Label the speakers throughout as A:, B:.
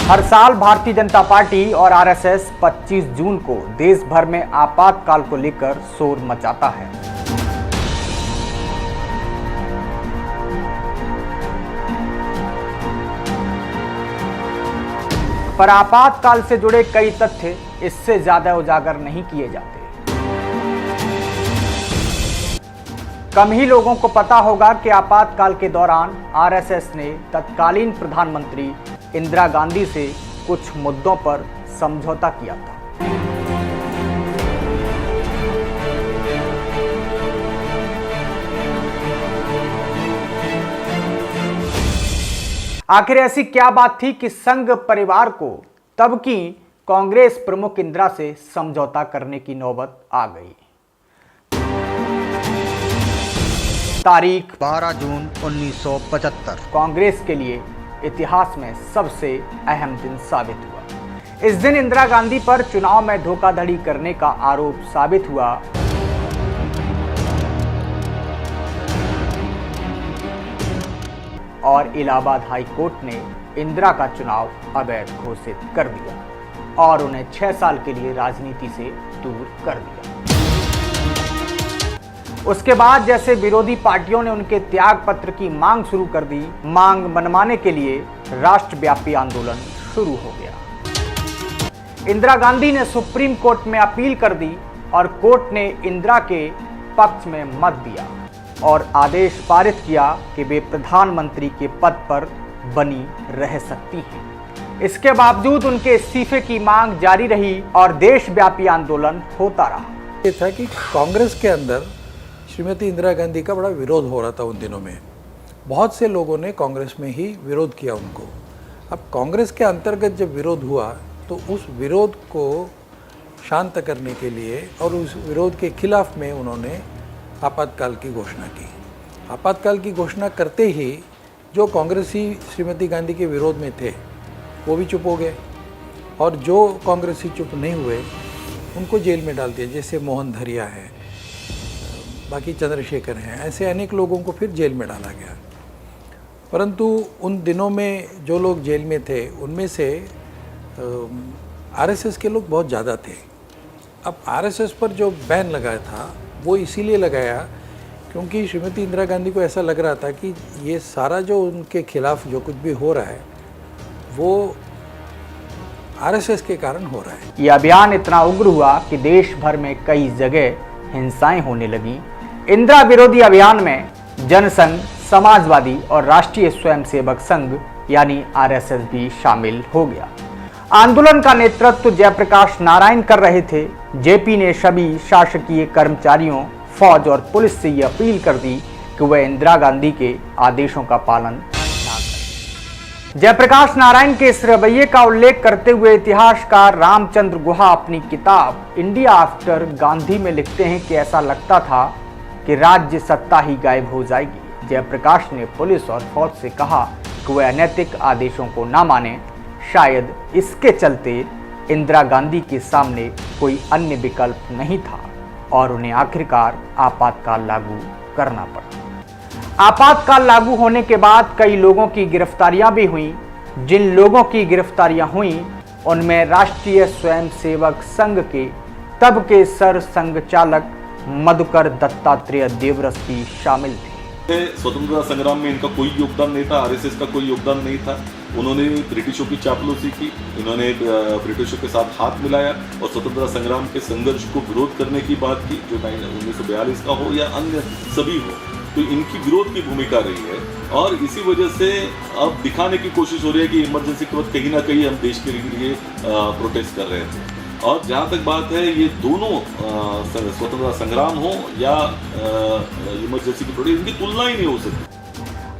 A: हर साल भारतीय जनता पार्टी और आरएसएस 25 जून को देश भर में आपातकाल को लेकर शोर मचाता है। पर आपातकाल से जुड़े कई तथ्य इससे ज्यादा उजागर नहीं किए जाते। कम ही लोगों को पता होगा कि आपातकाल के दौरान आरएसएस ने तत्कालीन प्रधानमंत्री इंदिरा गांधी से कुछ मुद्दों पर समझौता किया था। आखिर ऐसी क्या बात थी कि संघ परिवार को तब की कांग्रेस प्रमुख इंदिरा से समझौता करने की नौबत आ गई। तारीख 12 जून 1975 कांग्रेस के लिए इतिहास में सबसे अहम दिन साबित हुआ। इस दिन इंदिरा गांधी पर चुनाव में धोखाधड़ी करने का आरोप साबित हुआ और इलाहाबाद हाई कोर्ट ने इंदिरा का चुनाव अवैध घोषित कर दिया और उन्हें 6 साल के लिए राजनीति से दूर कर दिया। उसके बाद जैसे विरोधी पार्टियों ने उनके त्याग पत्र की मांग शुरू कर दी, मांग मनवाने के लिए राष्ट्रव्यापी आंदोलन शुरू हो गया। इंदिरा गांधी ने सुप्रीम कोर्ट में अपील कर दी और कोर्ट ने इंदिरा के पक्ष में मत दिया और आदेश पारित किया कि वे प्रधानमंत्री के पद पर बनी रह सकती हैं। इसके बावजूद उनके इस्तीफे की मांग जारी रही और देशव्यापी आंदोलन होता रहा।
B: ये था कि कांग्रेस के अंदर श्रीमती इंदिरा गांधी का बड़ा विरोध हो रहा था उन दिनों में। बहुत से लोगों ने कांग्रेस में ही विरोध किया उनको। अब कांग्रेस के अंतर्गत जब विरोध हुआ तो उस विरोध को शांत करने के लिए और उस विरोध के खिलाफ में उन्होंने आपातकाल की घोषणा की। आपातकाल की घोषणा करते ही जो कांग्रेसी श्रीमती गांधी के विरोध में थे वो भी चुप हो गए और जो कांग्रेसी चुप नहीं हुए उनको जेल में डाल दिया। जैसे मोहन धरिया है, बाकी चंद्रशेखर हैं, ऐसे अनेक लोगों को फिर जेल में डाला गया। परंतु उन दिनों में जो लोग जेल में थे उनमें से आरएसएस के लोग बहुत ज़्यादा थे। अब आरएसएस पर जो बैन लगाया था वो इसीलिए लगाया क्योंकि श्रीमती इंदिरा गांधी को ऐसा लग रहा था कि ये सारा जो उनके खिलाफ जो कुछ भी हो रहा है वो आरएसएस के कारण हो रहा है।
A: ये अभियान इतना उग्र हुआ कि देश भर में कई जगह हिंसाएं होने लगी। इंदिरा विरोधी अभियान में जनसंघ, समाजवादी और राष्ट्रीय स्वयंसेवक संघ यानी आरएसएस भी शामिल हो गया। आंदोलन का नेतृत्व जयप्रकाश नारायण कर रहे थे। जेपी ने सभी शासकीय कर्मचारियों, फौज और पुलिस से ये अपील कर दी कि वह इंदिरा गांधी के आदेशों का पालन ना करें। जयप्रकाश नारायण के इस रवैये का उल्लेख करते हुए इतिहासकार रामचंद्र गुहा अपनी किताब इंडिया आफ्टर गांधी में लिखते हैं कि ऐसा लगता था कि राज्य सत्ता ही गायब हो जाएगी। जयप्रकाश ने पुलिस और फौज से कहा कि वह अनैतिक आदेशों को ना माने। शायद इसके चलते इंदिरा गांधी के सामने कोई अन्य विकल्प नहीं था और उन्हें आखिरकार आपातकाल लागू करना पड़ा। आपातकाल लागू होने के बाद कई लोगों की गिरफ्तारियां भी हुईं। जिन लोगों की गिरफ्तारियां हुईं उनमें राष्ट्रीय स्वयंसेवक संघ के तब के सर संघ चालक मधुकर दत्तात्रेय देवरस भी शामिल थे।
C: स्वतंत्रता संग्राम में इनका कोई योगदान नहीं था, आरएसएस का कोई योगदान नहीं था। उन्होंने ब्रिटिशों की चापलूसी की, इन्होंने ब्रिटिशों के साथ हाथ मिलाया और स्वतंत्रता संग्राम के संघर्ष को विरोध करने की बात की, जो 1942 का हो या अन्य सभी हो, तो इनकी विरोध की भूमिका रही है। और इसी वजह से अब दिखाने की कोशिश हो रही है कि इमरजेंसी के वक्त कहीं ना कहीं हम देश के लिए प्रोटेस्ट कर रहे थे। और जहाँ तक बात है, ये दोनों स्वतंत्रता संग्राम हो या इमरजेंसी की प्रोटेस्ट, इनकी तुलना ही नहीं हो सकती।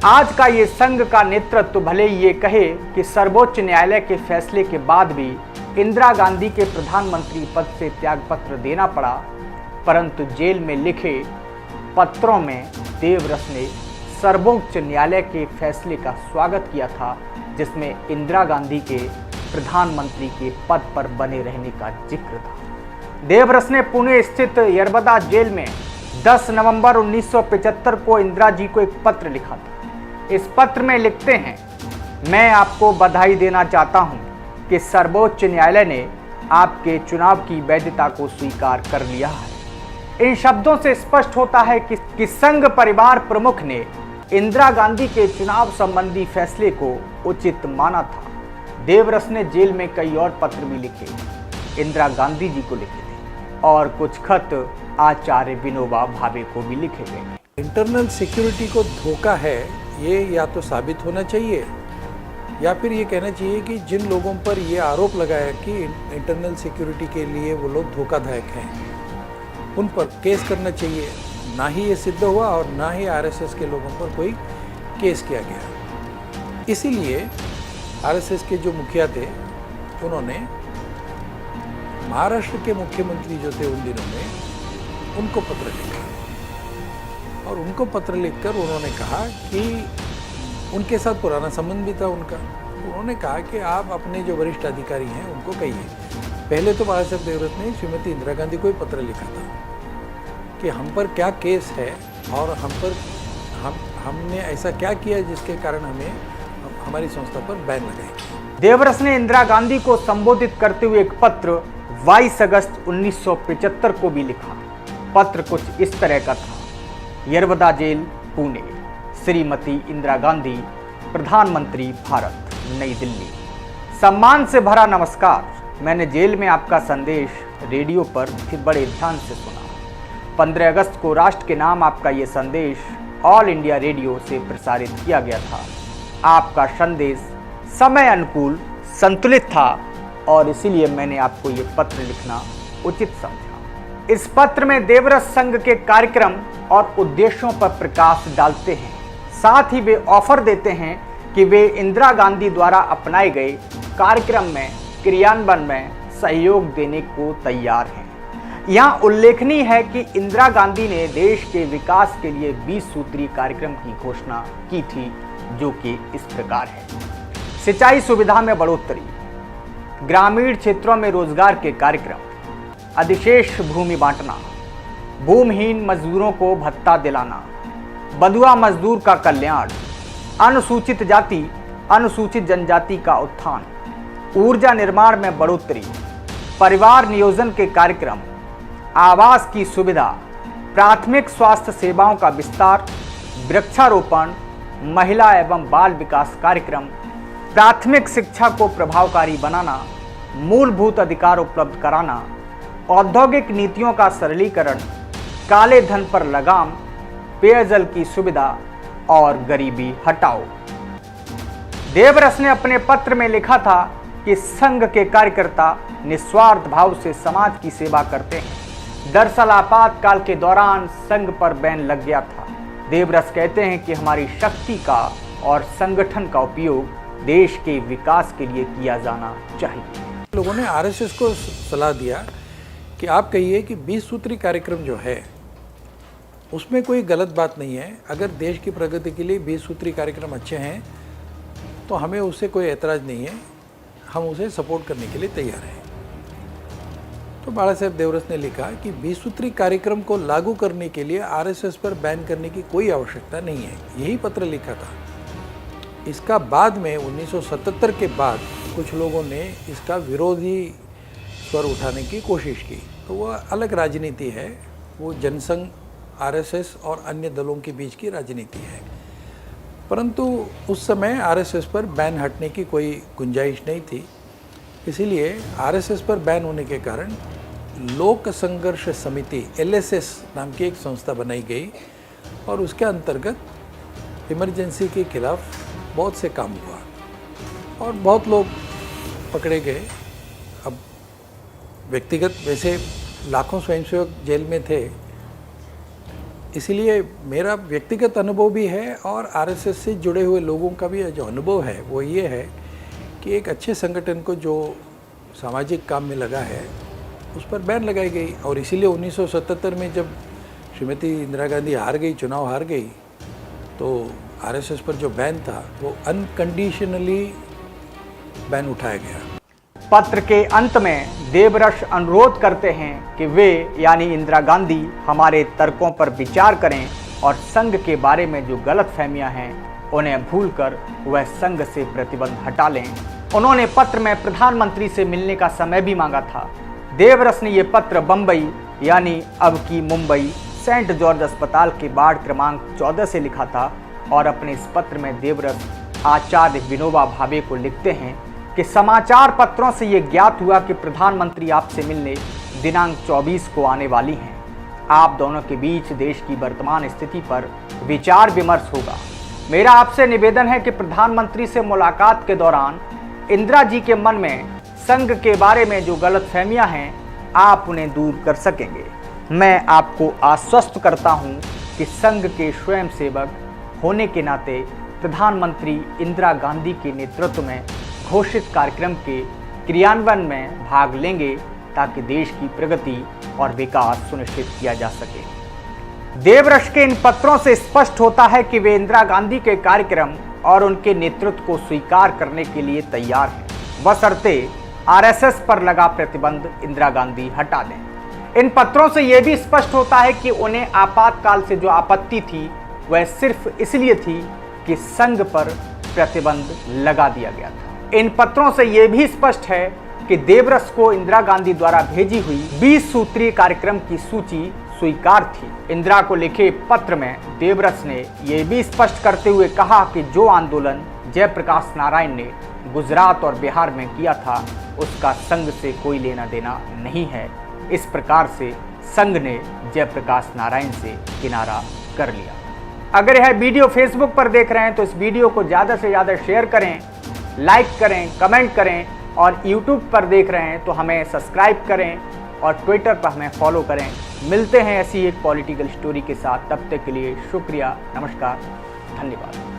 A: आज का ये संघ का नेतृत्व भले ही ये कहे कि सर्वोच्च न्यायालय के फैसले के बाद भी इंदिरा गांधी के प्रधानमंत्री पद से त्यागपत्र देना पड़ा, परंतु जेल में लिखे पत्रों में देवरस ने सर्वोच्च न्यायालय के फैसले का स्वागत किया था, जिसमें इंदिरा गांधी के प्रधानमंत्री के पद पर बने रहने का जिक्र था। देवरस ने पुणे स्थित यरबदा जेल में 10 नवंबर 1975 को इंदिरा जी को एक पत्र लिखा था। इस पत्र में लिखते हैं, मैं आपको बधाई देना चाहता हूं कि सर्वोच्च न्यायालय ने आपके चुनाव की वैधता को स्वीकार कर लिया है। इन शब्दों से स्पष्ट होता है कि संघ परिवार प्रमुख ने इंदिरा गांधी के चुनाव संबंधी फैसले को उचित माना था। देवरस ने जेल में कई और पत्र भी लिखे, इंदिरा गांधी जी को लिखे थे और कुछ खत आचार्य विनोबा भावे को भी लिखे गए।
B: इंटरनल सिक्योरिटी को धोखा है, ये या तो साबित होना चाहिए या फिर ये कहना चाहिए कि जिन लोगों पर ये आरोप लगाया कि इंटरनल सिक्योरिटी के लिए वो लोग धोखाधयक हैं, उन पर केस करना चाहिए। ना ही ये सिद्ध हुआ और ना ही आरएसएस के लोगों पर कोई केस किया गया। इसीलिए आरएसएस के जो मुखिया थे उन्होंने महाराष्ट्र के मुख्यमंत्री जो थे उन दिनों में उनको पत्र लिखा और उनको पत्र लिखकर उन्होंने कहा कि उनके साथ पुराना संबंध भी था उनका। उन्होंने कहा कि आप अपने जो वरिष्ठ अधिकारी हैं उनको कहिए। पहले तो बाला साहब देवरस ने श्रीमती इंदिरा गांधी को ही पत्र लिखा था कि हम पर क्या केस है और हमने ऐसा क्या किया जिसके कारण हमारी संस्था पर बैन लगाई।
A: देवरस ने इंदिरा गांधी को संबोधित करते हुए एक पत्र 22 अगस्त 1975 को भी लिखा। पत्र कुछ इस तरह का था। यरवदा जेल, पुणे, श्रीमती इंदिरा गांधी, प्रधानमंत्री भारत, नई दिल्ली। सम्मान से भरा नमस्कार। मैंने जेल में आपका संदेश रेडियो पर फिर बड़े ध्यान से सुना। 15 अगस्त को राष्ट्र के नाम आपका ये संदेश ऑल इंडिया रेडियो से प्रसारित किया गया था। आपका संदेश समय अनुकूल, संतुलित था और इसीलिए मैंने आपको ये पत्र लिखना उचित समझा। इस पत्र में देवरस संघ के कार्यक्रम और उद्देश्यों पर प्रकाश डालते हैं। साथ ही वे ऑफर देते हैं कि वे इंदिरा गांधी द्वारा अपनाए गए कार्यक्रम में क्रियान्वयन में सहयोग देने को तैयार हैं। यहाँ उल्लेखनीय है कि इंदिरा गांधी ने देश के विकास के लिए 20 सूत्री कार्यक्रम की घोषणा की थी, जो कि इस प्रकार है। सिंचाई सुविधा में बढ़ोतरी, ग्रामीण क्षेत्रों में रोजगार के कार्यक्रम, अधिशेष भूमि बांटना, भूमिहीन मजदूरों को भत्ता दिलाना, बंधुआ मजदूर का कल्याण, अनुसूचित जाति अनुसूचित जनजाति का उत्थान, ऊर्जा निर्माण में बढ़ोतरी, परिवार नियोजन के कार्यक्रम, आवास की सुविधा, प्राथमिक स्वास्थ्य सेवाओं का विस्तार, वृक्षारोपण, महिला एवं बाल विकास कार्यक्रम, प्राथमिक शिक्षा को प्रभावकारी बनाना, मूलभूत अधिकार उपलब्ध कराना, औद्योगिक नीतियों का सरलीकरण, काले धन पर लगाम, पेयजल की सुविधा और गरीबी हटाओ। देवरस ने अपने पत्र में लिखा था कि संघ के कार्यकर्ता निस्वार्थ भाव से समाज की सेवा करते हैं। दरअसल आपातकाल के दौरान संघ पर बैन लग गया था। देवरस कहते हैं कि हमारी शक्ति का और संगठन का उपयोग देश के विकास के लिए किया जाना चाहिए।
B: लोगों ने आरएसएस को सलाह दिया कि आप कहिए कि 20 सूत्री कार्यक्रम जो है उसमें कोई गलत बात नहीं है। अगर देश की प्रगति के लिए 20 सूत्री कार्यक्रम अच्छे हैं तो हमें उससे कोई ऐतराज़ नहीं है, हम उसे सपोर्ट करने के लिए तैयार हैं। तो बाला साहब देवरस ने लिखा कि 20 सूत्री कार्यक्रम को लागू करने के लिए आरएसएस पर बैन करने की कोई आवश्यकता नहीं है, यही पत्र लिखा था। इसका बाद में 1977 के बाद कुछ लोगों ने इसका विरोधी स्वर उठाने की कोशिश की, तो वह अलग राजनीति है, वो जनसंघ, आरएसएस और अन्य दलों के बीच की राजनीति है। परंतु उस समय आरएसएस पर बैन हटने की कोई गुंजाइश नहीं थी, इसीलिए आरएसएस पर बैन होने के कारण लोक संघर्ष समिति एलएसएस नाम की एक संस्था बनाई गई और उसके अंतर्गत इमरजेंसी के खिलाफ बहुत से काम हुआ और बहुत लोग पकड़े गए। अब व्यक्तिगत वैसे लाखों स्वयंसेवक जेल में थे, इसलिए मेरा व्यक्तिगत अनुभव भी है और आरएसएस से जुड़े हुए लोगों का भी जो अनुभव है वो ये है कि एक अच्छे संगठन को जो सामाजिक काम में लगा है उस पर बैन लगाई गई। और इसीलिए 1977 में जब श्रीमती इंदिरा गांधी हार गई, चुनाव हार गई, तो आरएसएस पर जो बैन था वो अनकंडीशनली बैन उठाया गया।
A: पत्र के अंत में देवरस अनुरोध करते हैं कि वे यानी इंदिरा गांधी हमारे तर्कों पर विचार करें और संघ के बारे में जो गलतफहमियां हैं उन्हें भूलकर वह संघ से प्रतिबंध हटा लें उन्होंने पत्र में प्रधानमंत्री से मिलने का समय भी मांगा था। देवरस ने यह पत्र बंबई यानी अब की मुंबई सेंट जॉर्ज अस्पताल के वार्ड क्रमांक 14 से लिखा था और अपने इस पत्र में देवरस आचार्य विनोबा भावे को लिखते हैं कि समाचार पत्रों से ये ज्ञात हुआ कि प्रधानमंत्री आपसे मिलने दिनांक 24 को आने वाली हैं। आप दोनों के बीच देश की वर्तमान स्थिति पर विचार विमर्श होगा। मेरा आपसे निवेदन है कि प्रधानमंत्री से मुलाकात के दौरान इंदिरा जी के मन में संघ के बारे में जो गलतफहमियां हैं आप उन्हें दूर कर सकेंगे। मैं आपको आश्वस्त करता हूं कि संघ के स्वयंसेवक होने के नाते प्रधानमंत्री इंदिरा गांधी के नेतृत्व में घोषित कार्यक्रम के क्रियान्वयन में भाग लेंगे ताकि देश की प्रगति और विकास सुनिश्चित किया जा सके। देवरस के इन पत्रों से स्पष्ट होता है कि वे इंदिरा गांधी के कार्यक्रम और उनके नेतृत्व को स्वीकार करने के लिए तैयार हैं, बशर्ते आरएसएस पर लगा प्रतिबंध इंदिरा गांधी हटा दें। इन पत्रों से यह भी स्पष्ट होता है कि उन्हें आपातकाल से जो आपत्ति थी वह सिर्फ इसलिए थी कि संघ पर प्रतिबंध लगा दिया गया था। इन पत्रों से यह भी स्पष्ट है कि देवरस को इंदिरा गांधी द्वारा भेजी हुई 20 सूत्रीय कार्यक्रम की सूची स्वीकार थी। इंदिरा को लिखे पत्र में देवरस ने यह भी स्पष्ट करते हुए कहा कि जो आंदोलन जयप्रकाश नारायण ने गुजरात और बिहार में किया था उसका संघ से कोई लेना देना नहीं है। इस प्रकार से संघ ने जयप्रकाश नारायण से किनारा कर लिया। अगर यह वीडियो फेसबुक पर देख रहे हैं तो इस वीडियो को ज़्यादा से ज़्यादा शेयर करें, लाइक करें, कमेंट करें और यूट्यूब पर देख रहे हैं तो हमें सब्सक्राइब करें और ट्विटर पर हमें फॉलो करें। मिलते हैं ऐसी एक पॉलिटिकल स्टोरी के साथ, तब तक के लिए शुक्रिया, नमस्कार, धन्यवाद।